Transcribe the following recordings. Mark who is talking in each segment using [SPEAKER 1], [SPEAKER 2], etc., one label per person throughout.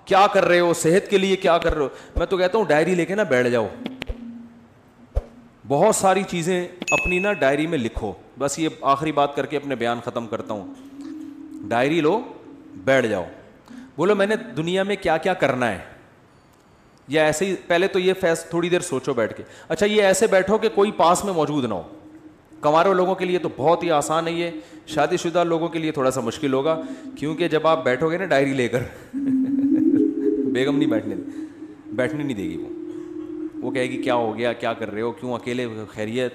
[SPEAKER 1] کیا کر رہے ہو, صحت کے لیے کیا کر رہے ہو. میں تو کہتا ہوں ڈائری لے کے نا بیٹھ جاؤ, بہت ساری چیزیں اپنی نا ڈائری میں لکھو. بس یہ آخری بات کر کے اپنے بیان ختم کرتا ہوں. ڈائری لو, بیٹھ جاؤ, بولو میں نے دنیا میں کیا کیا کرنا ہے. یا ایسے ہی پہلے تو یہ تھوڑی دیر سوچو بیٹھ کے. اچھا یہ ایسے بیٹھو کہ کوئی پاس میں موجود نہ ہو. کنوارے لوگوں کے لیے تو بہت ہی آسان ہے یہ, شادی شدہ لوگوں کے لیے تھوڑا سا مشکل ہوگا, کیونکہ جب آپ بیٹھو گے نا ڈائری لے کر بیگم نہیں بیٹھنے نہیں دے گی. وہ کہے گی کیا ہو گیا, کیا کر رہے ہو, کیوں اکیلے, خیریت,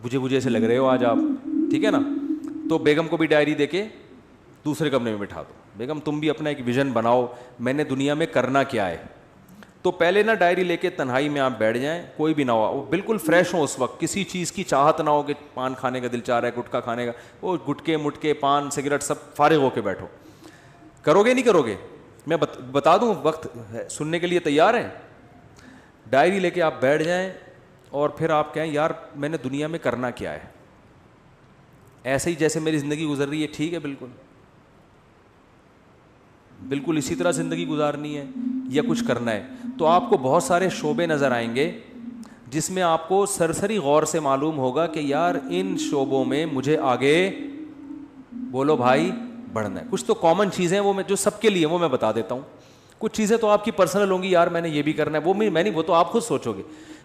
[SPEAKER 1] بجھے سے لگ رہے ہو آج آپ, ٹھیک ہے نا. تو بیگم کو بھی ڈائری دے کے دوسرے کمرے میں بٹھا دو, بیگم تم بھی اپنا ایک ویژن بناؤ, میں نے دنیا میں کرنا کیا ہے. تو پہلے نا ڈائری لے کے تنہائی میں آپ بیٹھ جائیں, کوئی بھی نہ ہو, بالکل فریش ہو اس وقت, کسی چیز کی چاہت نہ ہو کہ پان کھانے کا دل چاہ رہا ہے, گٹکا کھانے کا, وہ گٹکے مٹکے پان سگریٹ سب فارغ ہو کے بیٹھو. کرو گے نہیں کرو گے, میں بتا دوں وقت سننے کے لیے تیار ہیں. ڈائری لے کے آپ بیٹھ جائیں اور پھر آپ کہیں یار میں نے دنیا میں کرنا کیا ہے. ایسے ہی جیسے میری زندگی گزر رہی ہے ٹھیک ہے, بالکل اسی طرح زندگی گزارنی ہے یا کچھ کرنا ہے. تو آپ کو بہت سارے شعبے نظر آئیں گے جس میں آپ کو سرسری غور سے معلوم ہوگا کہ یار ان شعبوں میں مجھے آگے, بولو بھائی, بڑھنا ہے. کچھ تو کامن چیزیں وہ میں جو سب کے لیے وہ میں بتا دیتا ہوں. کچھ چیزیں تو آپ کی پرسنل ہوں گی, یار میں نے یہ بھی کرنا ہے, وہ میں نہیں, وہ تو آپ خود سوچو گے.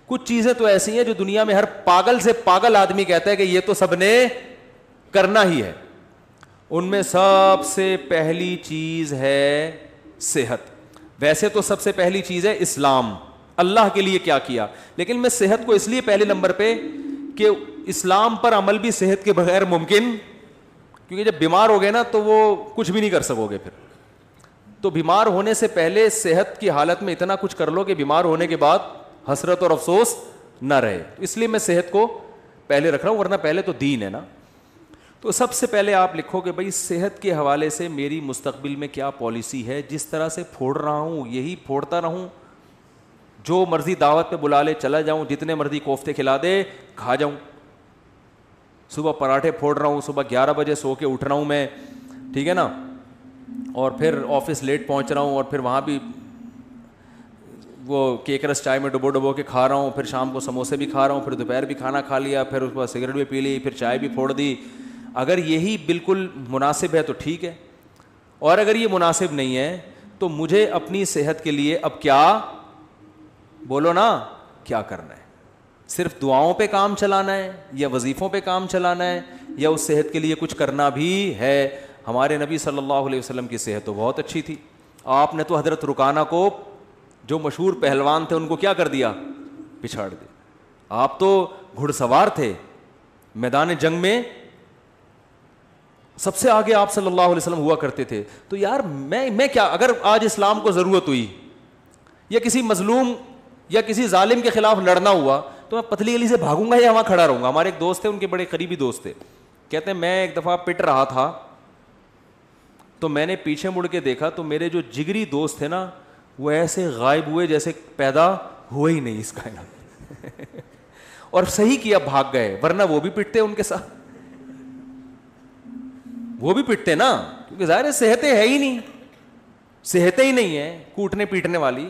[SPEAKER 1] کچھ چیزیں تو ایسی ہیں جو دنیا میں ہر پاگل سے پاگل آدمی کہتا ہے کہ یہ تو سب نے کرنا ہی ہے. ان میں سب سے پہلی چیز ہے صحت. ویسے تو سب سے پہلی چیز ہے اسلام, اللہ کے لیے کیا کیا, لیکن میں صحت کو اس لیے پہلے نمبر پہ کہ اسلام پر عمل بھی صحت کے بغیر ممکن, کیونکہ جب بیمار ہو گئے نا تو وہ کچھ بھی نہیں کر سکو گے پھر. تو بیمار ہونے سے پہلے صحت کی حالت میں اتنا کچھ کر لو کہ بیمار ہونے کے بعد حسرت اور افسوس نہ رہے. اس لیے میں صحت کو پہلے رکھ رہا ہوں, ورنہ پہلے تو دین ہے نا. تو سب سے پہلے آپ لکھو کہ بھائی صحت کے حوالے سے میری مستقبل میں کیا پالیسی ہے, جس طرح سے پھوڑ رہا ہوں یہی پھوڑتا رہوں, جو مرضی دعوت پہ بلا لے چلا جاؤں, جتنے مرضی کوفتے کھلا دے کھا جاؤں, صبح پراٹھے پھوڑ رہا ہوں, صبح 11 بجے سو کے اٹھ رہا ہوں میں, ٹھیک ہے نا, اور پھر آفس لیٹ پہنچ رہا ہوں, اور پھر وہاں بھی وہ کیک رس چائے میں ڈبو کے کھا رہا ہوں, پھر شام کو سموسے بھی کھا رہا ہوں, پھر دوپہر بھی کھانا کھا لیا, پھر اس کے بعد سگریٹ بھی پی لی, پھر چائے بھی پھوڑ دی. اگر یہی بالکل مناسب ہے تو ٹھیک ہے, اور اگر یہ مناسب نہیں ہے تو مجھے اپنی صحت کے لیے اب کیا, بولو نا, کیا کرنا ہے. صرف دعاؤں پہ کام چلانا ہے, یا وظیفوں پہ کام چلانا ہے, یا اس صحت کے لیے کچھ کرنا بھی ہے. ہمارے نبی صلی اللہ علیہ وسلم کی صحت تو بہت اچھی تھی. آپ نے تو حضرت رکانہ کو, جو مشہور پہلوان تھے, ان کو کیا کر دیا, پچھاڑ دیا. آپ تو گھڑ سوار تھے, میدان جنگ میں سب سے آگے آپ صلی اللہ علیہ وسلم ہوا کرتے تھے. تو یار میں کیا, اگر آج اسلام کو ضرورت ہوئی یا کسی مظلوم یا کسی ظالم کے خلاف لڑنا ہوا, تو میں پتلی گلی سے بھاگوں گا یا وہاں کھڑا رہوں گا. ہمارے ایک دوست تھے, ان کے بڑے قریبی دوست تھے, کہتے ہیں میں ایک دفعہ پٹ رہا تھا تو میں نے پیچھے مڑ کے دیکھا تو میرے جو جگری دوست تھے نا وہ ایسے غائب ہوئے جیسے پیدا ہوئے ہی نہیں اس کائنات اور صحیح کیا, بھاگ گئے, ورنہ وہ بھی پٹتے ان کے ساتھ, وہ بھی پٹتے نا, کیونکہ ظاہر ہے صحتیں ہے ہی نہیں, صحتیں ہی نہیں ہیں کوٹنے پیٹنے والی.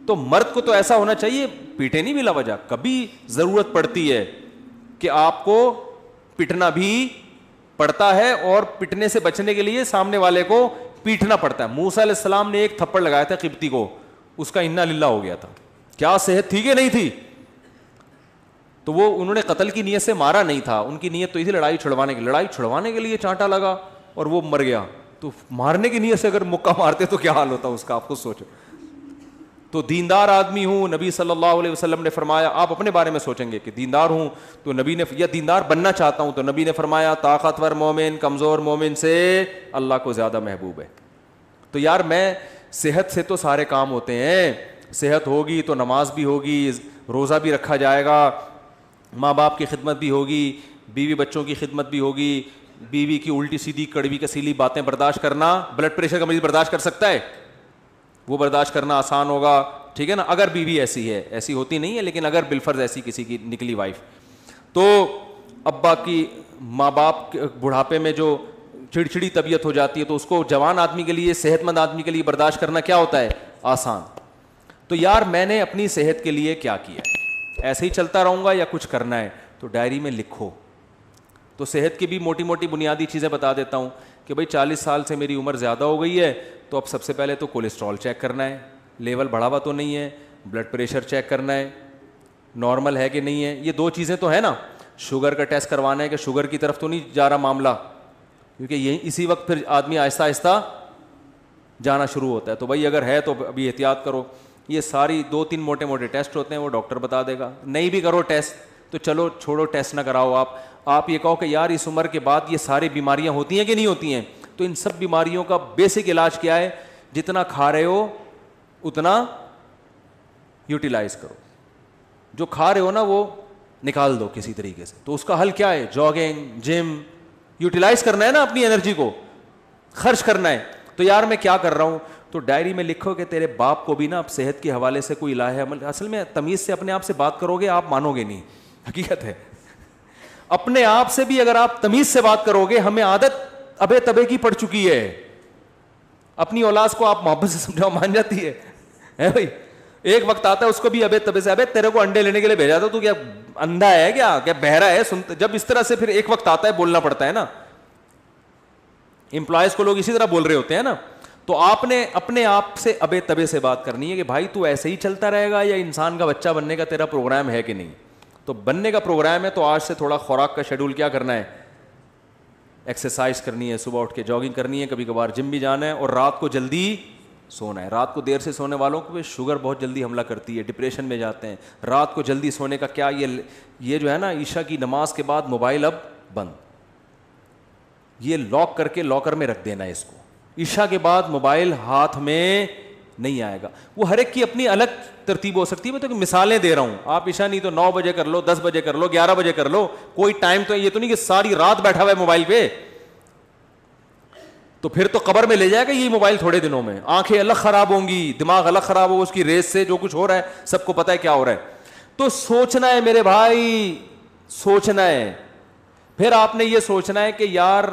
[SPEAKER 1] تو مرد کو تو ایسا ہونا چاہیے پیٹے نہیں بلا وجہ. کبھی ضرورت پڑتی ہے کہ آپ کو پٹنا بھی پڑتا ہے, اور پٹنے سے بچنے کے لیے سامنے والے کو پیٹنا پڑتا ہے. موسیٰ علیہ السلام نے ایک تھپڑ لگایا تھا قبطی کو, اس کا انا للہ ہو گیا تھا. کیا صحت تھی کہ نہیں تھی؟ تو وہ انہوں نے قتل کی نیت سے مارا نہیں تھا, ان کی نیت تو یہ تھی لڑائی چھڑوانے کی. لڑائی چھڑوانے کے لیے چانٹا لگا اور وہ مر گیا. تو مارنے کی نیت سے اگر مکہ مارتے تو کیا حال ہوتا اس کا, آپ خود سوچو. تو دیندار آدمی ہوں, نبی صلی اللہ علیہ وسلم نے فرمایا, آپ اپنے بارے میں سوچیں گے کہ دیندار ہوں تو نبی نے, یا دیندار بننا چاہتا ہوں تو نبی نے فرمایا طاقتور مومن کمزور مومن سے اللہ کو زیادہ محبوب ہے. تو یار میں, صحت سے تو سارے کام ہوتے ہیں, صحت ہوگی تو نماز بھی ہوگی, روزہ بھی رکھا جائے گا, ماں باپ کی خدمت بھی ہوگی, بیوی بچوں کی خدمت بھی ہوگی. بیوی کی الٹی سیدھی کڑوی کسیلی باتیں برداشت کرنا, بلڈ پریشر کا مریض برداشت کر سکتا ہے, وہ برداشت کرنا آسان ہوگا, ٹھیک ہے نا, اگر بیوی ایسی ہے, ایسی ہوتی نہیں ہے لیکن اگر بالفرض ایسی کسی کی نکلی وائف. تو ابا کی, ماں باپ بڑھاپے میں جو چڑچڑی طبیعت ہو جاتی ہے, تو اس کو جوان آدمی کے لیے, صحت مند آدمی کے لیے برداشت کرنا کیا ہوتا ہے, آسان. تو یار میں نے اپنی صحت کے لیے کیا کیا, ایسے ہی چلتا رہوں گا یا کچھ کرنا ہے, تو ڈائری میں لکھو. تو صحت کی بھی موٹی موٹی بنیادی چیزیں بتا دیتا ہوں کہ بھائی 40 سال سے میری عمر زیادہ ہو گئی ہے, تو اب سب سے پہلے تو کولیسٹرول چیک کرنا ہے, لیول بڑھا ہوا تو نہیں ہے, بلڈ پریشر چیک کرنا ہے نارمل ہے کہ نہیں ہے, یہ 2 چیزیں تو ہے نا. شوگر کا ٹیسٹ کروانا ہے کہ شوگر کی طرف تو نہیں جا رہا معاملہ, کیونکہ یہی اسی وقت پھر آدمی آہستہ آہستہ جانا شروع ہوتا ہے. تو بھائی اگر ہے تو ابھی احتیاط کرو. یہ ساری 2-3 موٹے موٹے ٹیسٹ ہوتے ہیں, وہ ڈاکٹر بتا دے گا. نہیں بھی کرو ٹیسٹ تو چلو چھوڑو, ٹیسٹ نہ کراؤ. آپ یہ کہو کہ یار اس عمر کے بعد یہ ساری بیماریاں ہوتی ہیں کہ نہیں ہوتی ہیں, تو ان سب بیماریوں کا بیسک علاج کیا ہے, جتنا کھا رہے ہو اتنا یوٹیلائز کرو. جو کھا رہے ہو نا وہ نکال دو کسی طریقے سے. تو اس کا حل کیا ہے, جاگنگ, جم, یوٹیلائز کرنا ہے نا, اپنی انرجی کو خرچ کرنا ہے. تو یار میں کیا کر رہا ہوں, تو ڈائری میں لکھو کہ تیرے باپ کو بھی نا اب صحت کے حوالے سے کوئی الہ عمل, اصل میں تمیز سے اپنے آپ سے بات کرو گے آپ مانو گے نہیں, حقیقت ہے. اپنے آپ سے بھی اگر آپ تمیز سے بات کرو گے, ہمیں عادت ابے تبے کی پڑ چکی ہے. اپنی اولاد کو آپ محبت سے سمجھاؤ مان جاتی ہے بھائی. ایک وقت آتا ہے اس کو بھی ابے تبے سے, ابے تیرے کو انڈے لینے کے لیے بھیجا تھا, تو کیا اندھا ہے کیا بہرا ہے, جب اس طرح سے پھر ایک وقت آتا ہے بولنا پڑتا ہے نا. امپلائز کو لوگ اسی طرح بول رہے ہوتے ہیں نا. تو آپ نے اپنے آپ سے ابے تبے سے بات کرنی ہے کہ بھائی تو ایسے ہی چلتا رہے گا یا انسان کا بچہ بننے کا تیرا پروگرام ہے کہ نہیں. تو بننے کا پروگرام ہے تو آج سے تھوڑا خوراک کا شیڈول کیا کرنا ہے, ایکسرسائز کرنی ہے, صبح اٹھ کے جاگنگ کرنی ہے, کبھی کبھار جم بھی جانا ہے, اور رات کو جلدی سونا ہے. رات کو دیر سے سونے والوں کو شوگر بہت جلدی حملہ کرتی ہے, ڈپریشن میں جاتے ہیں. رات کو جلدی سونے کا کیا, یہ جو ہے نا عشاء کی نماز کے بعد موبائل اب بند, یہ لاک کر کے لاکر میں رکھ دینا ہے اس کو. عشاء کے بعد موبائل ہاتھ میں نہیں آئے گا. وہ ہر ایک کی اپنی الگ ترتیب ہو سکتی ہے, میں تو مثالیں دے رہا ہوں. آپ عشاء نہیں تو 9 بجے کر لو, 10 بجے کر لو, 11 بجے کر لو, کوئی ٹائم تو یہ تو نہیں کہ ساری رات بیٹھا ہوا ہے موبائل پہ, تو پھر تو قبر میں لے جائے گا یہ موبائل تھوڑے دنوں میں. آنکھیں الگ خراب ہوں گی, دماغ الگ خراب ہوگا, اس کی ریس سے جو کچھ ہو رہا ہے سب کو پتہ ہے کیا ہو رہا ہے. تو سوچنا ہے میرے بھائی, سوچنا ہے. پھر آپ نے یہ سوچنا ہے کہ یار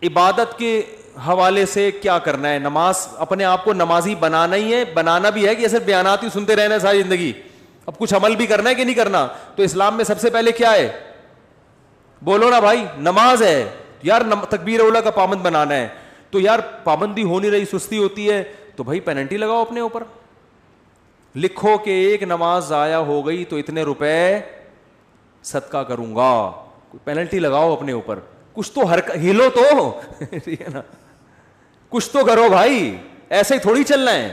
[SPEAKER 1] عبادت کے حوالے سے کیا کرنا ہے. نماز, اپنے آپ کو نمازی بنانا ہی ہے, بنانا بھی ہے کہ صرف بیانات ہی سنتے رہنا ہے ساری زندگی, اب کچھ عمل بھی کرنا ہے کہ نہیں کرنا. تو اسلام میں سب سے پہلے کیا ہے, بولو نا بھائی, نماز ہے. یار تکبیر اولا کا پابند بنانا ہے, تو یار پابندی ہو نہیں رہی, سستی ہوتی ہے, تو بھائی پینلٹی لگاؤ اپنے اوپر. لکھو کہ ایک نماز ضائع ہو گئی تو اتنے روپے صدقہ کروں گا, پینلٹی لگاؤ اپنے اوپر. کچھ تو ہلو تو ٹھیک ہے نا, کچھ تو کرو بھائی, ایسے ہی تھوڑی چلنا ہے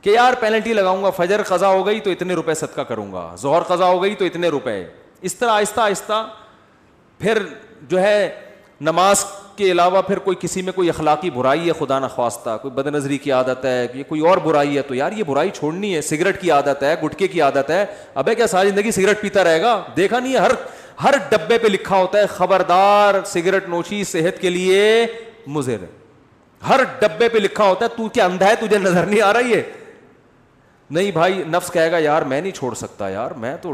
[SPEAKER 1] کہ یار پینلٹی لگاؤں گا. فجر قضا ہو گئی تو اتنے روپے صدقہ کروں گا, ظہر قضا ہو گئی تو اتنے روپے, اس طرح آہستہ آہستہ. پھر جو ہے نماز کے علاوہ پھر کوئی کسی میں کوئی اخلاقی برائی ہے خدا نخواستہ, کوئی بد نظری کی عادت ہے, یہ کوئی اور برائی ہے, تو یار یہ برائی چھوڑنی ہے. سگریٹ کی عادت ہے, گٹکے کی عادت ہے, ابے کیا ساری زندگی سگریٹ پیتا رہے گا. دیکھا نہیں ہے ہر ڈبے پہ لکھا ہوتا ہے خبردار سگریٹ نوشی صحت کے لیے مضر ہے. ہر ڈبے پہ لکھا ہوتا ہے. تو کیا اندھا ہے, تجھے نظر نہیں آ رہی ہے؟ نہیں بھائی, نفس کہے گا یار میں نہیں چھوڑ سکتا, یار میں تو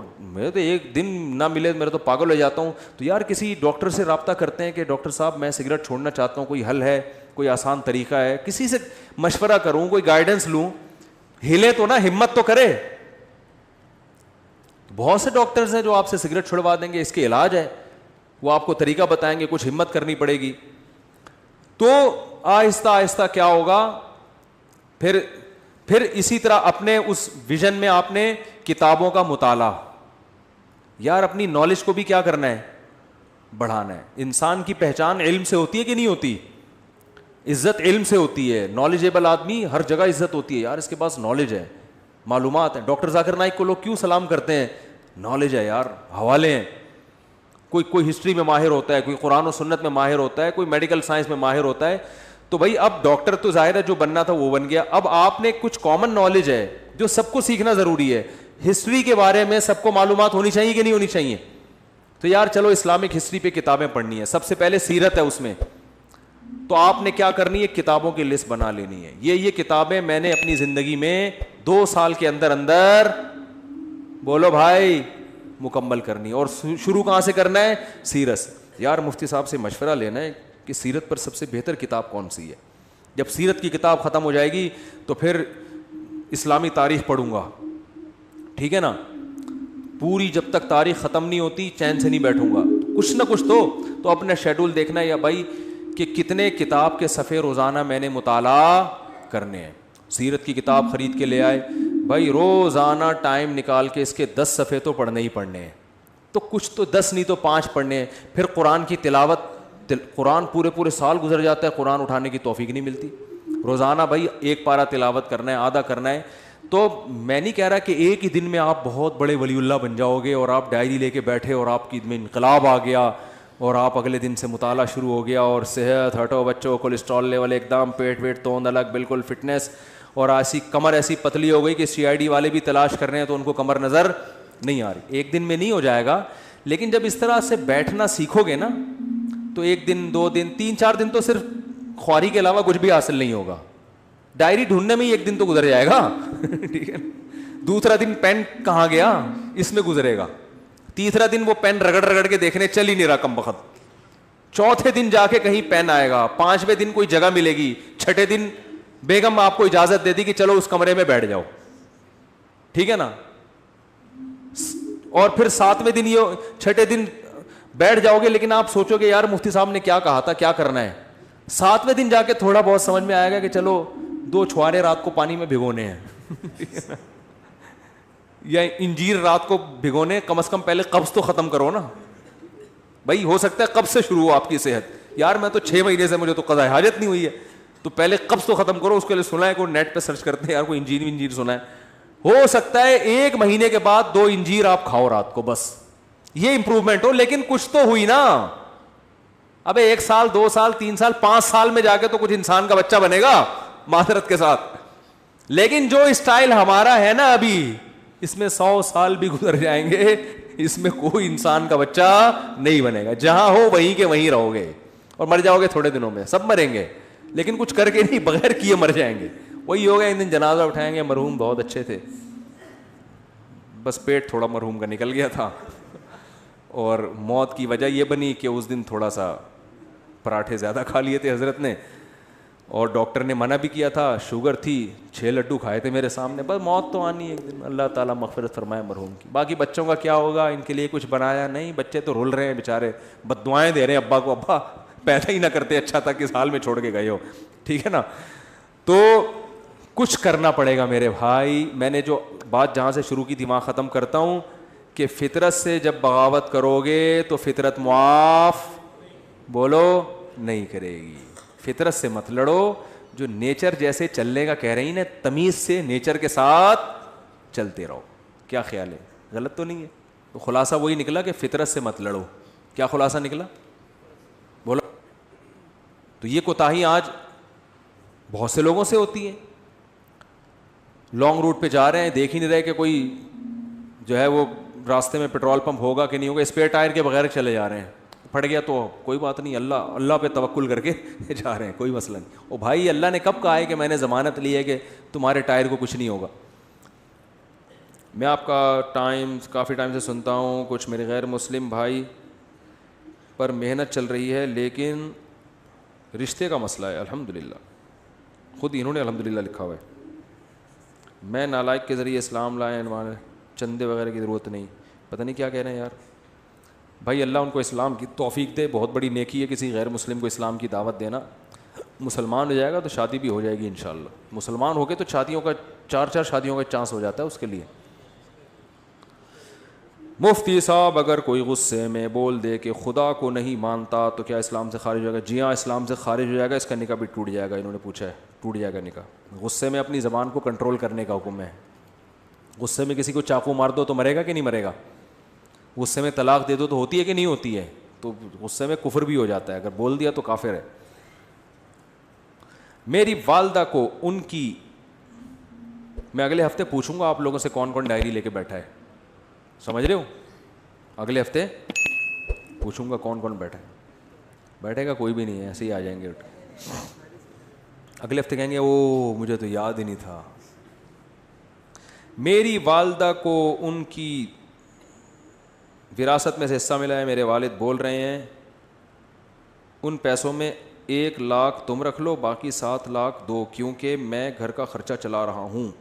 [SPEAKER 1] ایک دن نہ ملے میرے تو پاگل ہو جاتا ہوں. تو یار کسی ڈاکٹر سے رابطہ کرتے ہیں کہ ڈاکٹر صاحب میں سگریٹ چھوڑنا چاہتا ہوں, کوئی حل ہے, کوئی آسان طریقہ ہے, کسی سے مشورہ کروں, کوئی گائیڈنس لوں. ہلے تو نا, ہمت تو کرے. بہت سے ڈاکٹرز ہیں جو آپ سے سگریٹ چھڑوا دیں گے, اس کے علاج ہے, وہ آپ کو طریقہ بتائیں گے, کچھ ہمت کرنی پڑے گی. تو آہستہ آہستہ کیا ہوگا, پھر اسی طرح اپنے اس ویژن میں آپ نے کتابوں کا مطالعہ, یار اپنی نالج کو بھی کیا کرنا ہے, بڑھانا ہے. انسان کی پہچان علم سے ہوتی ہے کہ نہیں ہوتی, عزت علم سے ہوتی ہے. نالجیبل آدمی ہر جگہ عزت ہوتی ہے, یار اس کے پاس نالج ہے, معلومات ہیں. ڈاکٹر ذاکر نائک کو لوگ کیوں سلام کرتے ہیں, نالج ہے یار, حوالے ہیں. کوئی ہسٹری میں ماہر ہوتا ہے, کوئی قرآن و سنت میں ماہر ہوتا ہے, کوئی میڈیکل سائنس میں ماہر ہوتا ہے. تو بھائی اب ڈاکٹر تو ظاہر ہے جو بننا تھا وہ بن گیا. اب آپ نے کچھ کامن نالج ہے جو سب کو سیکھنا ضروری ہے. ہسٹری کے بارے میں سب کو معلومات ہونی چاہیے کہ نہیں ہونی چاہیے. تو یار چلو اسلامک ہسٹری پہ کتابیں پڑھنی ہے, سب سے پہلے سیرت ہے اس میں. تو آپ نے کیا کرنی ہے, کتابوں کی لسٹ بنا لینی ہے. یہ کتابیں میں نے اپنی زندگی میں 2 سال کے اندر بولو بھائی مکمل کرنی ہے. اور شروع کہاں سے کرنا ہے, سیرت. یار مفتی صاحب سے مشورہ لینا ہے, کہ سیرت پر سب سے بہتر کتاب کون سی ہے. جب سیرت کی کتاب ختم ہو جائے گی تو پھر اسلامی تاریخ پڑھوں گا, ٹھیک ہے نا. پوری جب تک تاریخ ختم نہیں ہوتی چین سے نہیں بیٹھوں گا. کچھ نہ کچھ تو اپنا شیڈول دیکھنا ہے یا بھائی کہ کتنے کتاب کے صفحے روزانہ میں نے مطالعہ کرنے ہیں. سیرت کی کتاب خرید کے لے آئے, بھائی روزانہ ٹائم نکال کے اس کے 10 صفحے تو پڑھنے ہی پڑھنے ہیں. تو کچھ تو 10 نہیں تو 5 پڑھنے ہیں. پھر قرآن کی تلاوت, قرآن پورے سال گزر جاتا ہے, قرآن اٹھانے کی توفیق نہیں ملتی. روزانہ بھائی 1 پارہ تلاوت کرنا ہے, آدھا کرنا ہے. تو میں نہیں کہہ رہا کہ ایک ہی دن میں آپ بہت بڑے ولی اللہ بن جاؤ گے اور آپ ڈائری لے کے بیٹھے اور آپ کی میں انقلاب آ گیا اور آپ اگلے دن سے مطالعہ شروع ہو گیا اور صحت ہٹو بچوں, کولیسٹرول لیول ایک دم, پیٹ ویٹ توند الگ, بالکل فٹنس, اور ایسی کمر ایسی پتلی ہو گئی کہ CID والے بھی تلاش کر رہے ہیں تو ان کو کمر نظر نہیں آ رہی. ایک دن میں نہیں ہو جائے گا, لیکن جب اس طرح سے بیٹھنا سیکھو گے نا تو 1 دن 2 دن 3 4 دن تو صرف خواری کے علاوہ کچھ بھی حاصل نہیں ہوگا. ڈائری ڈھونڈنے میں ہی 1 دن تو گزر جائے گا, ٹھیک ہے. دوسرا دن پین کہاں گیا اس میں گزرے گا. تیسرا دن وہ پین رگڑ کے دیکھنے چل ہی نہیں رہا کم وقت. چوتھے دن جا کے کہیں پین آئے گا. 5ویں دن کوئی جگہ ملے گی. 6ٹھے دن بیگم آپ کو اجازت دے دی کہ چلو اس کمرے میں بیٹھ جاؤ, ٹھیک ہے نا. اور پھر 7ویں دن 6ٹھے دن بیٹھ جاؤ گے, لیکن آپ سوچو گے یار مفتی صاحب نے کیا کہا تھا, کیا کرنا ہے. 7ویں دن جا کے تھوڑا بہت سمجھ میں آئے گا کہ چلو 2 چھوارے رات کو پانی میں بھگونے ہیں یا انجیر رات کو بھگونے. کم از کم پہلے قبض تو ختم کرو نا بھائی. ہو سکتا ہے قبض سے شروع ہو آپ کی صحت. یار میں تو 6 مہینے سے مجھے تو قضاء حاجت نہیں ہوئی ہے, تو پہلے قبض تو ختم کرو. اس کے لیے سنا ہے, کوئی نیٹ پہ سرچ کرتے ہیں یار, کوئی انجیر سنا ہے. ہو سکتا ہے 1 مہینے کے بعد 2 انجیر آپ کھاؤ رات کو, بس یہ امپروومنٹ ہو, لیکن کچھ تو ہوئی نا. ابے 1 سال 2 سال 3 سال 5 سال میں جا کے تو کچھ انسان کا بچہ بنے گا معذرت کے ساتھ. لیکن جو اسٹائل ہمارا ہے نا ابھی, اس میں 100 سال بھی گزر جائیں گے, اس میں کوئی انسان کا بچہ نہیں بنے گا. جہاں ہو وہیں کے وہیں رہو گے اور مر جاؤ گے تھوڑے دنوں میں. سب مریں گے لیکن کچھ کر کے نہیں, بغیر کیے مر جائیں گے. وہی ہوگا ایک دن جنازہ اٹھائیں گے, مرحوم بہت اچھے تھے, بس پیٹ تھوڑا مرحوم کا نکل گیا تھا اور موت کی وجہ یہ بنی کہ اس دن تھوڑا سا پراٹھے زیادہ کھا لیے تھے حضرت نے, اور ڈاکٹر نے منع بھی کیا تھا, شوگر تھی, 6 لڈو کھائے تھے میرے سامنے. بس موت تو آنی ایک دن, اللہ تعالیٰ مغفرت فرمائے مرحوم کی. باقی بچوں کا کیا ہوگا, ان کے لیے کچھ بنایا نہیں, بچے تو رول رہے ہیں بیچارے, بد دعائیں دے رہے ہیں ابا کو, ابا پیدا ہی نہ کرتے, اچھا تھا کس حال میں چھوڑ کے گئے ہو, ٹھیک ہے نا. تو کچھ کرنا پڑے گا میرے بھائی. میں نے جو بات جہاں سے شروع کی تھی وہاں ختم کرتا ہوں کہ فطرت سے جب بغاوت کرو گے تو فطرت معاف بولو نہیں کرے گی. فطرت سے مت لڑو, جو نیچر جیسے چلنے کا کہہ رہی نا, تمیز سے نیچر کے ساتھ چلتے رہو. کیا خیال ہے, غلط تو نہیں ہے؟ تو خلاصہ وہی نکلا کہ فطرت سے مت لڑو. کیا خلاصہ نکلا بولو. تو یہ کوتاہی آج بہت سے لوگوں سے ہوتی ہے. لانگ روٹ پہ جا رہے ہیں, دیکھ ہی نہیں رہے کہ کوئی جو ہے وہ راستے میں پیٹرول پمپ ہوگا کہ نہیں ہوگا, اسپیئر ٹائر کے بغیر چلے جا رہے ہیں. پھٹ گیا تو کوئی بات نہیں, اللہ پہ توکل کر کے جا رہے ہیں, کوئی مسئلہ نہیں. او بھائی, اللہ نے کب کہا ہے کہ میں نے ضمانت لی ہے کہ تمہارے ٹائر کو کچھ نہیں ہوگا. میں آپ کا کافی ٹائم سے سنتا ہوں, کچھ میرے غیر مسلم بھائی پر محنت چل رہی ہے لیکن رشتے کا مسئلہ ہے. الحمدللہ, خود انہوں نے الحمدللہ لکھا ہوا ہے. میں نالائق کے ذریعے اسلام لائے, چندے وغیرہ کی ضرورت نہیں. پتہ نہیں کیا کہہ رہے ہیں یار. بھائی اللہ ان کو اسلام کی توفیق دے, بہت بڑی نیکی ہے کسی غیر مسلم کو اسلام کی دعوت دینا. مسلمان ہو جائے گا تو شادی بھی ہو جائے گی انشاءاللہ. مسلمان ہو کے تو شادیوں کا 4 شادیوں کا چانس ہو جاتا ہے اس کے لیے. مفتی صاحب اگر کوئی غصے میں بول دے کہ خدا کو نہیں مانتا تو کیا اسلام سے خارج ہو جائے گا؟ جی ہاں, اسلام سے خارج ہو جائے گا, اس کا نکاح بھی ٹوٹ جائے گا. انہوں نے پوچھا ہے, ٹوٹ جائے گا نکاح. غصے میں اپنی زبان کو کنٹرول کرنے کا حکم ہے. غصے میں کسی کو چاقو مار دو تو مرے گا کہ نہیں مرے گا؟ غصے میں طلاق دے دو تو ہوتی ہے کہ نہیں ہوتی ہے؟ تو غصے میں کفر بھی ہو جاتا ہے, اگر بول دیا تو کافر ہے. میری والدہ کو ان کی, میں اگلے ہفتے پوچھوں گا آپ لوگوں سے کون کون ڈائری لے کے بیٹھا ہے, سمجھ رہے ہو؟ اگلے ہفتے پوچھوں گا کون کون بیٹھا ہے. بیٹھے گا کوئی بھی نہیں ہے, ایسے ہی آ جائیں گے. اگلے ہفتے کہیں گے او مجھے تو یاد ہی نہیں تھا. میری والدہ کو ان کی وراثت میں سے حصہ ملا ہے, میرے والد بول رہے ہیں ان پیسوں میں 1,00,000 تم رکھ لو, باقی 7,00,000 دو, کیونکہ میں گھر کا خرچہ چلا رہا ہوں.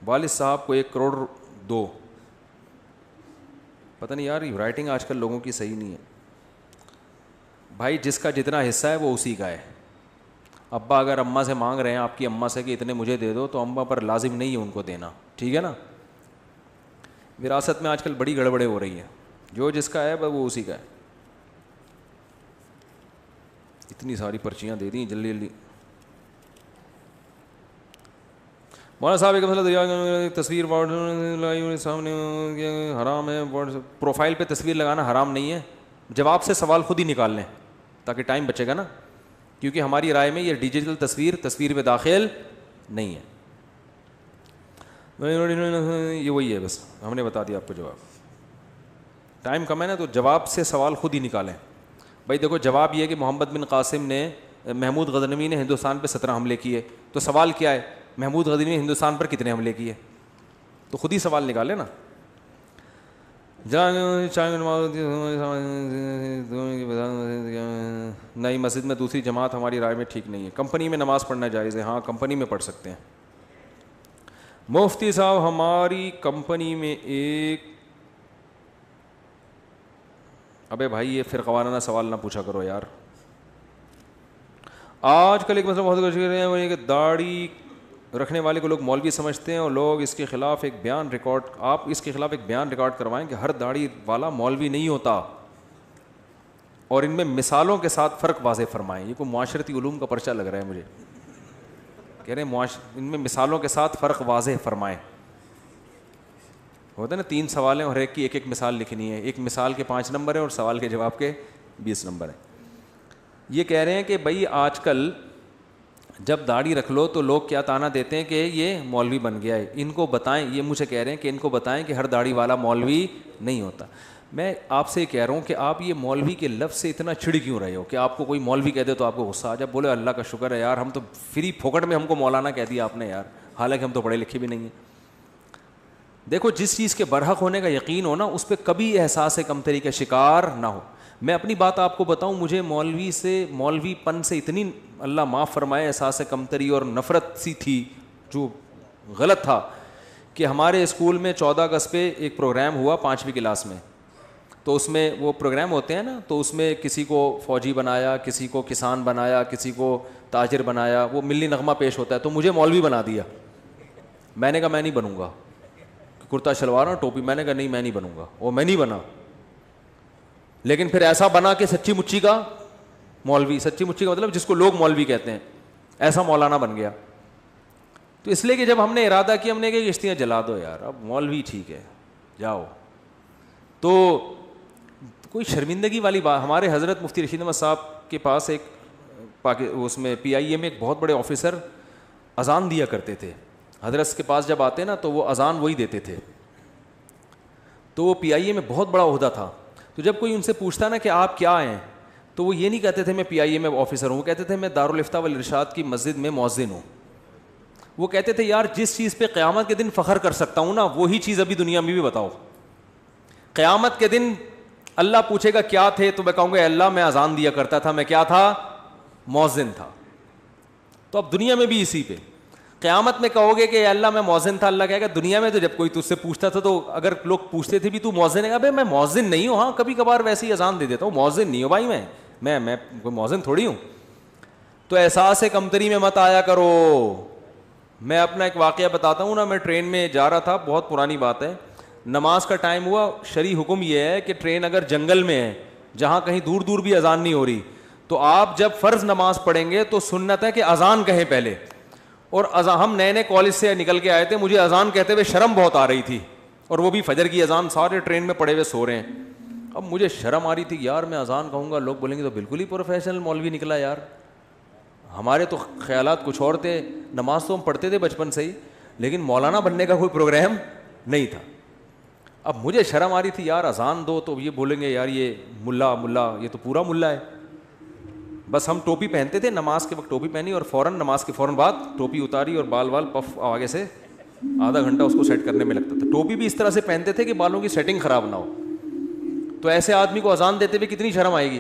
[SPEAKER 1] والد صاحب کو 1 کروڑ دو. پتہ نہیں یار, رائٹنگ آج کل لوگوں کی صحیح نہیں ہے. بھائی جس کا جتنا حصہ ہے وہ اسی کا ہے. ابا اگر اماں سے مانگ رہے ہیں, آپ کی اماں سے کہ اتنے مجھے دے دو, تو اماں پر لازم نہیں ہے ان کو دینا, ٹھیک ہے نا. وراثت میں آج کل بڑی گڑبڑیں ہو رہی ہیں, جو جس کا ہے وہ اسی کا ہے. اتنی ساری پرچیاں دے دیں جلدی جلدی. مولانا صاحب ایک مسئلہ دریا, تصویر سامنے حرام ہے, پروفائل پہ تصویر لگانا حرام نہیں ہے. جواب سے سوال خود ہی نکال لیں تاکہ ٹائم بچے گا نا, کیونکہ ہماری رائے میں یہ ڈیجیٹل تصویر میں داخل نہیں ہے. یہ وہی ہے, بس ہم نے بتا دیا آپ کو جواب. ٹائم کم ہے نا, تو جواب سے سوال خود ہی نکالیں. بھائی دیکھو, جواب یہ ہے کہ محمد بن قاسم نے, محمود غزنوی نے ہندوستان پہ 17 حملے کیے. تو سوال کیا ہے, محمود غزنوی نے ہندوستان پر کتنے حملے کیے؟ تو خود ہی سوال نکالے نا. نئی مسجد میں دوسری جماعت ہماری رائے میں ٹھیک نہیں ہے. کمپنی میں نماز پڑھنا جائز ہے؟ ہاں, کمپنی میں پڑھ سکتے ہیں. مفتی صاحب ہماری کمپنی میں ایک, ابے بھائی یہ فرقہ وارانہ سوال نہ پوچھا کرو یار. آج کل ایک مسئلہ بہت کچھ کر رہے ہیں, وہ یہ کہ داڑھی رکھنے والے کو لوگ مولوی سمجھتے ہیں, اور لوگ اس کے خلاف ایک بیان ریکارڈ, آپ اس کے خلاف ایک بیان ریکارڈ کروائیں کہ ہر داڑھی والا مولوی نہیں ہوتا, اور ان میں مثالوں کے ساتھ فرق واضح فرمائیں. یہ کوئی معاشرتی علوم کا پرچہ لگ رہا ہے مجھے. کہہ رہے ہیں ان میں مثالوں کے ساتھ فرق واضح فرمائیں. ہوتا ہے نا 3 سوال ہیں اور ایک کی ایک مثال لکھنی ہے. ایک مثال کے 5 نمبر ہیں اور سوال کے جواب کے 20 نمبر ہیں. یہ کہہ رہے ہیں کہ بھائی آج کل جب داڑھی رکھ لو تو لوگ کیا تانا دیتے ہیں کہ یہ مولوی بن گیا ہے. ان کو بتائیں, یہ مجھے کہہ رہے ہیں کہ ان کو بتائیں کہ ہر داڑھی والا مولوی نہیں ہوتا. میں آپ سے کہہ رہا ہوں کہ آپ یہ مولوی کے لفظ سے اتنا چڑ کیوں رہے ہو کہ آپ کو کوئی مولوی کہہ دے تو آپ کو غصہ آ جائے. بولے اللہ کا شکر ہے یار, ہم تو فری پھوکٹ میں ہم کو مولانا کہہ دیا آپ نے یار, حالانکہ ہم تو پڑھے لکھے بھی نہیں ہیں. دیکھو, جس چیز کے برحق ہونے کا یقین ہو نا, اس پہ کبھی احساس کمتری کا شکار نہ ہو. میں اپنی بات آپ کو بتاؤں, مجھے مولوی پن سے اتنی اللہ معاف فرمائے احساس کمتری اور نفرت سی تھی, جو غلط تھا, کہ ہمارے اسکول میں 14 اگست پہ ایک پروگرام ہوا 5ویں کلاس میں. تو اس میں وہ پروگرام ہوتے ہیں نا, تو اس میں کسی کو فوجی بنایا, کسی کو کسان بنایا, کسی کو تاجر بنایا, وہ ملی نغمہ پیش ہوتا ہے. تو مجھے مولوی بنا دیا. میں نے کہا میں نہیں بنوں گا, کرتا شلوار اور ٹوپی. میں نے کہا نہیں میں نہیں بنوں گا, وہ میں نہیں بنا. لیکن پھر ایسا بنا کہ سچی مچی کا مولوی, سچی مچی کا مطلب جس کو لوگ مولوی کہتے ہیں, ایسا مولانا بن گیا. تو اس لیے کہ جب ہم نے ارادہ کیا, ہم نے کہ کشتیاں جلا دو یار, اب مولوی ٹھیک ہے جاؤ, تو کوئی شرمندگی والی بات. ہمارے حضرت مفتی رشید احمد صاحب کے پاس ایک اس میں PIA میں ایک بہت بڑے آفیسر اذان دیا کرتے تھے. حضرت کے پاس جب آتے نا تو وہ اذان وہی دیتے تھے. تو وہ PIA میں بہت بڑا عہدہ تھا. تو جب کوئی ان سے پوچھتا نا کہ آپ کیا ہیں, تو وہ یہ نہیں کہتے تھے میں PIA میں آفیسر ہوں, وہ کہتے تھے میں دارالافتاء والارشاد کی مسجد میں مؤذن ہوں. وہ کہتے تھے یار جس چیز پہ قیامت کے دن فخر کر سکتا ہوں نا, وہی چیز ابھی دنیا میں بھی بتاؤ. قیامت کے دن اللہ پوچھے گا کیا تھے, تو میں کہوں گا اللہ میں اذان دیا کرتا تھا, میں کیا تھا, مؤذن تھا. تو اب دنیا میں بھی اسی پہ قیامت میں کہو گے کہ اللہ میں مؤذن تھا, اللہ کہے گا دنیا میں تو جب کوئی تجھ سے پوچھتا تھا تو اگر لوگ پوچھتے تھے بھی تو مؤذن ہے, ابے میں مؤذن نہیں ہوں, ہاں کبھی کبھار ویسے ہی اذان دے دیتا ہوں, مؤذن نہیں ہوں بھائی, میں کوئی مؤذن تھوڑی ہوں. تو احساس کمتری میں مت آیا کرو. میں اپنا ایک واقعہ بتاتا ہوں نا, میں ٹرین میں جا رہا تھا, بہت پرانی بات ہے, نماز کا ٹائم ہوا. شرعی حکم یہ ہے کہ ٹرین اگر جنگل میں ہے جہاں کہیں دور دور بھی اذان نہیں ہو رہی, تو آپ جب فرض نماز پڑھیں گے تو سنت ہے کہ اذان کہیں پہلے. اور ہم نئے نئے کالج سے نکل کے آئے تھے, مجھے اذان کہتے ہوئے شرم بہت آ رہی تھی, اور وہ بھی فجر کی اذان, سارے ٹرین میں پڑے ہوئے سو رہے ہیں. اب مجھے شرم آ رہی تھی یار, میں اذان کہوں گا لوگ بولیں گے تو بالکل ہی پروفیشنل مولوی نکلا یار. ہمارے تو خیالات کچھ اور تھے. نماز تو ہم پڑھتے تھے بچپن سے ہی, لیکن مولانا بننے کا کوئی پروگرام نہیں تھا. اب مجھے شرم آ رھی تھی یار, اذان دو تو یہ بولیں گے یار یہ ملا یہ تو پورا ملا ہے. بس ہم ٹوپی پہنتے تھے, نماز کے وقت ٹوپی پہنی اور فوراً نماز کے فوراً بعد ٹوپی اتاری اور بال پف آگے سے آدھا گھنٹہ اس کو سیٹ کرنے میں لگتا تھا. ٹوپی بھی اس طرح سے پہنتے تھے کہ بالوں کی سیٹنگ خراب نہ ہو. تو ایسے آدمی کو اذان دیتے ہوئے کتنی شرم آئے گی.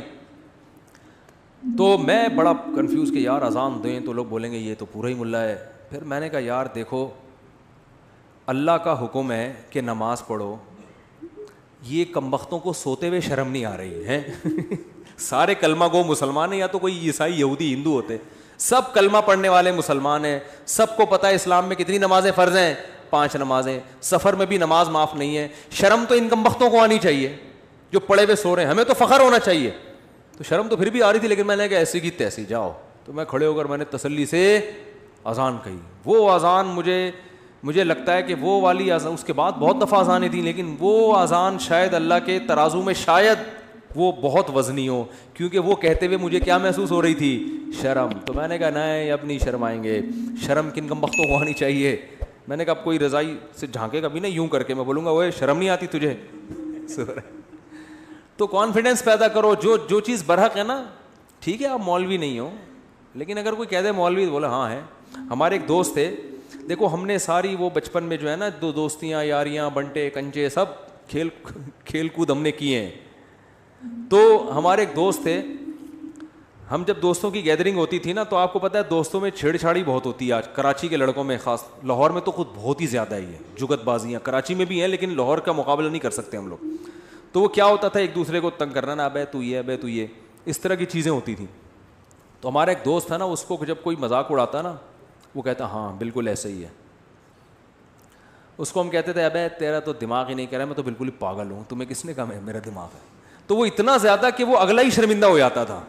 [SPEAKER 1] تو میں بڑا کنفیوز کہ یار اذان دیں تو لوگ بولیں گے یہ تو پورا ہی ملا ہے. پھر میں نے کہا یار دیکھو اللہ کا حکم ہے کہ نماز پڑھو, یہ کمبختوں کو سوتے ہوئے شرم نہیں آ رہی ہے. سارے کلمہ گو مسلمان ہیں, یا تو کوئی عیسائی یہودی ہندو ہوتے, سب کلمہ پڑھنے والے مسلمان ہیں, سب کو پتہ ہے اسلام میں کتنی نمازیں فرض ہیں, 5 نمازیں, سفر میں بھی نماز معاف نہیں ہے. شرم تو ان کمبختوں کو آنی چاہیے جو پڑے ہوئے سو رہے ہیں, ہمیں تو فخر ہونا چاہیے. تو شرم تو پھر بھی آ رہی تھی, لیکن میں نے کہا ایسی کی تیسی جاؤ. تو میں کھڑے ہو کر میں نے تسلی سے اذان کہی. وہ اذان مجھے لگتا ہے کہ وہ والی اذان, اس کے بعد بہت دفعہ اذانیں تھیں, لیکن وہ اذان شاید اللہ کے ترازو میں شاید وہ بہت وزنی ہو, کیونکہ وہ کہتے ہوئے مجھے کیا محسوس ہو رہی تھی, شرم. تو میں نے کہا نہیں اب نہیں شرمائیں گے, شرم کن کمبختوں کو آنی چاہیے. میں نے کہا اب کوئی رضائی سے جھانکے گا بھی نہیں یوں کر کے, میں بولوں گا وہ شرم نہیں آتی تجھے. تو کانفیڈنس پیدا کرو, جو چیز برحق ہے نا, ٹھیک ہے آپ مولوی نہیں ہو, لیکن اگر کوئی کہہ دے مولوی تو بولے ہاں ہے. ہمارے ایک دوست تھے, دیکھو ہم نے ساری وہ بچپن میں جو ہے نا دوستیاں یاریاں بنٹے کنچے سب کھیل کود ہم نے کیے ہیں. تو ہمارے ایک دوست تھے, ہم جب دوستوں کی گیدرنگ ہوتی تھی نا تو آپ کو پتہ ہے دوستوں میں چھیڑ چھاڑی بہت ہوتی ہے. آج کراچی کے لڑکوں میں خاص, لاہور میں تو خود بہت ہی زیادہ ہی ہے, جگت بازیاں کراچی میں بھی ہیں لیکن لاہور کا مقابلہ نہیں کر سکتے ہم لوگ. تو وہ کیا ہوتا تھا, ایک دوسرے کو تنگ کرنا, نا ابے تو یہ ابے تو یہ, اس طرح کی چیزیں ہوتی تھیں. تو ہمارا ایک دوست تھا نا, اس کو جب کوئی مذاق اڑاتا نا وہ کہتا ہاں بالکل ایسے ہی ہے. اس کو ہم کہتے تھے ابے تیرا تو دماغ ہی نہیں کہہ رہا, میں تو بالکل ہی پاگل ہوں, تمہیں کس نے کہا میرا دماغ ہے. تو وہ اتنا زیادہ کہ وہ اگلا ہی شرمندہ ہو جاتا تھا.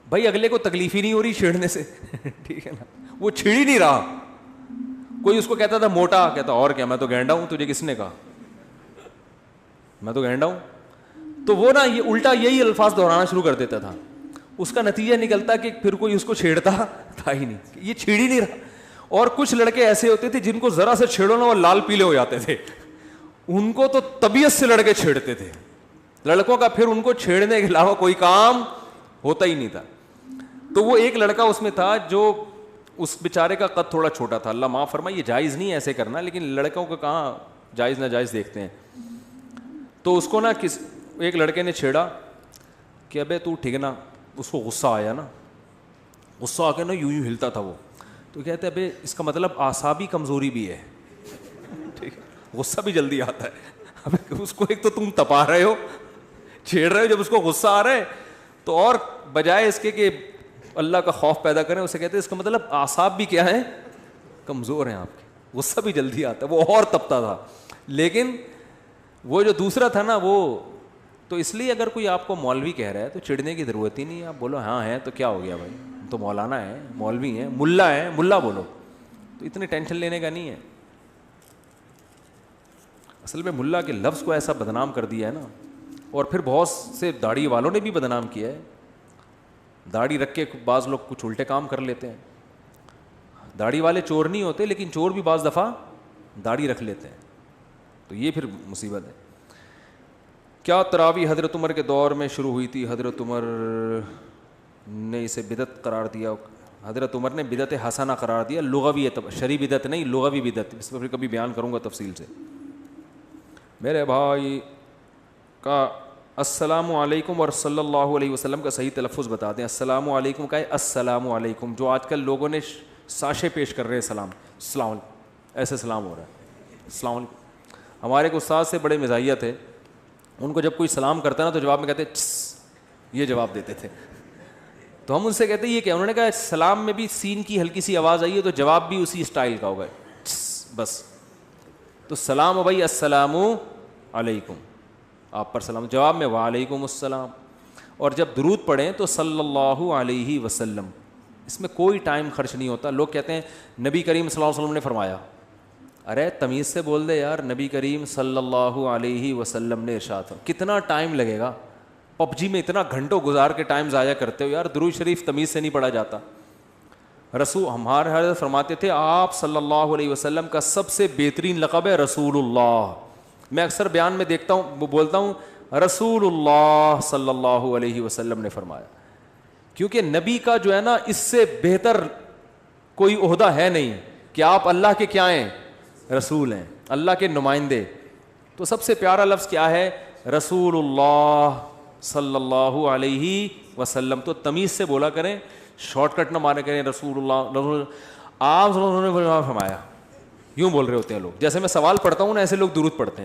[SPEAKER 1] بھائی اگلے کو تکلیف ہی نہیں ہو رہی چھیڑنے سے, ٹھیک ہے نا, وہ چھیڑ ہی نہیں رہا. کوئی اس کو کہتا تھا موٹا, کہتا اور کیا میں تو گینڈا ہوں, تجھے کس نے کہا میں تو گینڈا ہوں. تو وہ نا یہ الٹا یہی الفاظ دہرانا شروع کر دیتا تھا. اس کا نتیجہ نکلتا کہ پھر کوئی اس کو چھیڑتا تھا ہی نہیں, یہ چھیڑ ہی نہیں رہا. اور کچھ لڑکے ایسے ہوتے تھے جن کو ذرا سے چھیڑو نا وہ لال پیلے ہو جاتے تھے, ان کو تو طبیعت سے لڑکے چھیڑتے تھے. لڑکوں کا پھر ان کو چھیڑنے کے علاوہ کوئی کام ہوتا ہی نہیں تھا. تو وہ ایک لڑکا اس میں تھا جو اس بیچارے کا قد تھوڑا چھوٹا تھا, اللہ معاف فرمائے, یہ جائز نہیں ہے ایسے کرنا, لیکن لڑکوں کا کہاں جائز ناجائز دیکھتے ہیں. تو اس کو نا ایک لڑکے نے چھیڑا کہ ابے تو ٹھیک نا, اس کو غصہ آیا نا, غصہ آ کے نا یوں یوں ہلتا تھا وہ. تو کہتے ابے اس کا مطلب اعصابی کمزوری بھی ہے, ٹھیک ہے, غصہ بھی جلدی آتا ہے. اب اس کو ایک تو تم تپا رہے ہو, چھیڑ رہے ہو, جب اس کو غصہ آ رہا ہے تو اور بجائے اس کے کہ اللہ کا خوف پیدا کریں اسے کہتے ہیں اس کا مطلب اعصاب بھی کیا ہے, کمزور ہیں آپ کے, غصہ بھی جلدی آتا ہے. وہ اور تپتا تھا. لیکن وہ جو دوسرا تھا نا وہ تو, اس لیے اگر کوئی آپ کو مولوی کہہ رہا ہے تو چڑھنے کی ضرورت ہی نہیں ہے. آپ بولو ہاں ہے تو کیا ہو گیا بھائی, تو مولانا ہے, مولوی ہیں, ملا ہے, ملا بولو, تو اتنی ٹینشن لینے کا نہیں ہے. اصل میں ملا کے لفظ کو ایسا بدنام کر دیا ہے نا, اور پھر بہت سے داڑھی والوں نے بھی بدنام کیا ہے. داڑھی رکھ کے بعض لوگ کچھ الٹے کام کر لیتے ہیں. داڑھی والے چور نہیں ہوتے, لیکن چور بھی بعض دفعہ داڑھی رکھ لیتے ہیں, تو یہ پھر مصیبت ہے. کیا تراویح حضرت عمر کے دور میں شروع ہوئی تھی؟ حضرت عمر نے اسے بدعت قرار دیا. حضرت عمر نے بدعت حسنہ قرار دیا, لغوی شرعی بدعت نہیں, لغوی بدعت. اس پر پھر کبھی بیان کروں گا تفصیل سے. میرے بھائی کا السلام علیکم اور صلی اللہ علیہ وسلم کا صحیح تلفظ بتا دیں. السلام علیکم کا ہے السلام علیکم, جو آج کل لوگوں نے ساشے پیش کر رہے ہیں سلام, السلام علیکم, ایسے سلام ہو رہا ہے السلام علیکم. ہمارے ایک استاد سے بڑے مزاحیہ تھے, ان کو جب کوئی سلام کرتا نا تو جواب میں کہتے یہ جواب دیتے تھے. تو ہم ان سے کہتے یہ کیا, انہوں نے کہا سلام میں بھی سین کی ہلکی سی آواز آئی ہے تو جواب بھی اسی اسٹائل کا ہوگا, بس. تو سلام ہو بھائی السلام علیکم, آپ پر سلام, جواب میں وعلیکم السلام. اور جب درود پڑھیں تو صلی اللہ علیہ وسلم, اس میں کوئی ٹائم خرچ نہیں ہوتا. لوگ کہتے ہیں نبی کریم صلی اللہ علیہ وسلم نے فرمایا, ارے تمیز سے بول دے یار, نبی کریم صلی اللہ علیہ وسلم نے ارشاد فرمایا. کتنا ٹائم لگے گا, پب جی میں اتنا گھنٹوں گزار کے ٹائم ضائع کرتے ہو یار, درود شریف تمیز سے نہیں پڑھا جاتا. رسول ہمارے حضرت فرماتے تھے آپ صلی اللہ علیہ وسلم کا سب سے بہترین لقب ہے رسول اللہ. میں اکثر بیان میں دیکھتا ہوں, بولتا ہوں رسول اللہ صلی اللہ علیہ وسلم نے فرمایا, کیونکہ نبی کا جو ہے نا اس سے بہتر کوئی عہدہ ہے نہیں کہ آپ اللہ کے کیا ہیں, رسول ہیں, اللہ کے نمائندے. تو سب سے پیارا لفظ کیا ہے, رسول اللہ صلی اللہ علیہ وسلم. تو تمیز سے بولا کریں, شارٹ کٹ نہ مارے کریں رسول اللہ, آپ صلی اللہ علیہ وسلم نے فرمایا, یوں بول رہے ہوتے ہیں لوگ. جیسے میں سوال پڑھتا ہوں نا ایسے لوگ درود پڑھتے ہیں.